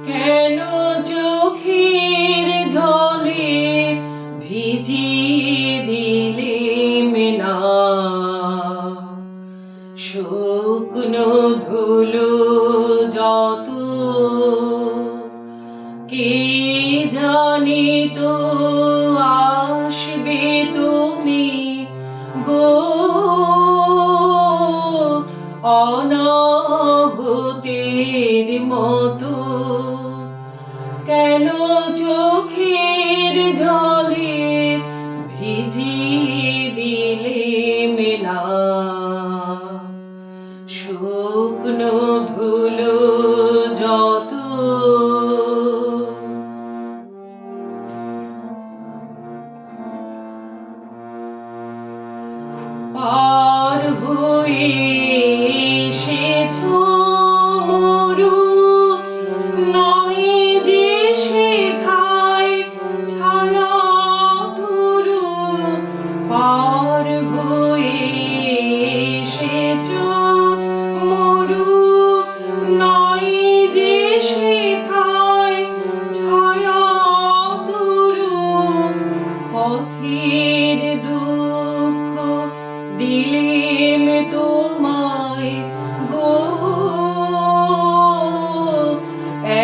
কেন চোখের জলে ভিজিয়ে দিলেম না শুকনো ধুলো যত কে জানে তো আসবে তুমি গো অনাহতের মতো কেন চোখের জলে ভিজিয়ে দিলেম না শুকনো ধুলো যত পার হয়ে এসেছো মরু নয় যে সেথায় ছায়া তরু পার হয়ে এসেছো মরু নয় যে সেথায় ছায়া তরু পথের দুঃখ দিলেম তোমায় গো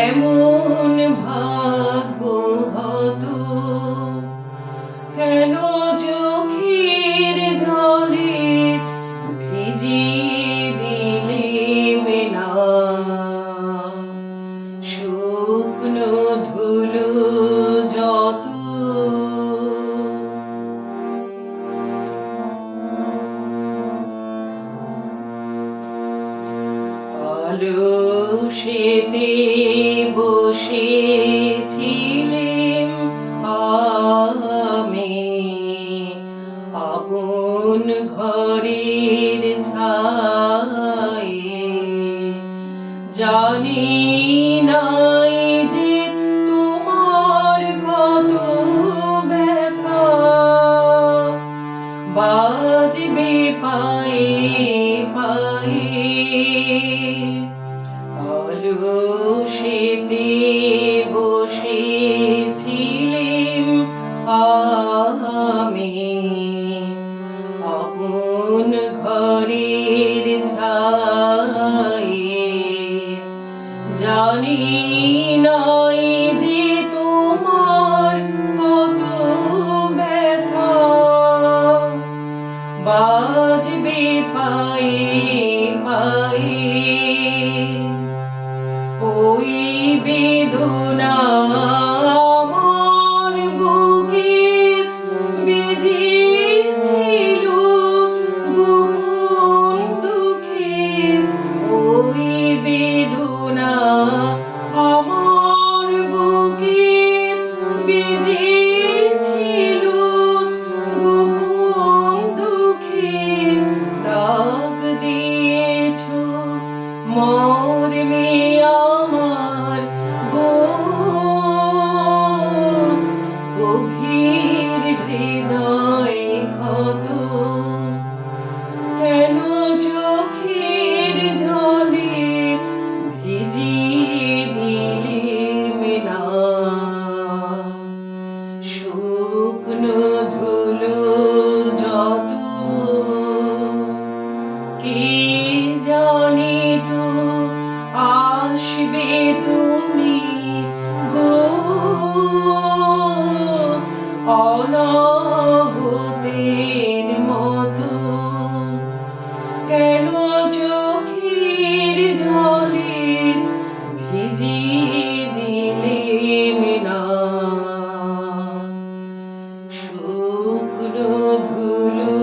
এমন ভাগ্য হতো কেন চোখের জলে ভিজিয়ে দিলেম না শুকনো ধুলো যত আলসেতে বসেছিলেম আমি আপন ঘরের ছায়ে জানি নাই যে তোমার কত ব্যথা বাজবে পায়ে পায়ে আলসেতে বসেছিলেম আমি আপন ঘরের ছায়ে জানি নাই যে তোমার কত ব্যথা বাজবে পায়ে পায়ে ওই বেদনা আমার বুকে বেজেছিল গোপন দুঃখে ওই বেদনা আমার বুকে বেজেছিল গোপন দুঃখে ডাক দিয়েছ মরমে আমার গো গভীর হৃদয় ক্ষত কেন চোখের জলে ভিজিয়ে দিলেম না শুকনো ধুলো যত কে জানে তো আসবে তুমি গো অনাহতের মতো কেন চোখের জলে ভিজিয়ে দিলেম না শুকনো ধুলো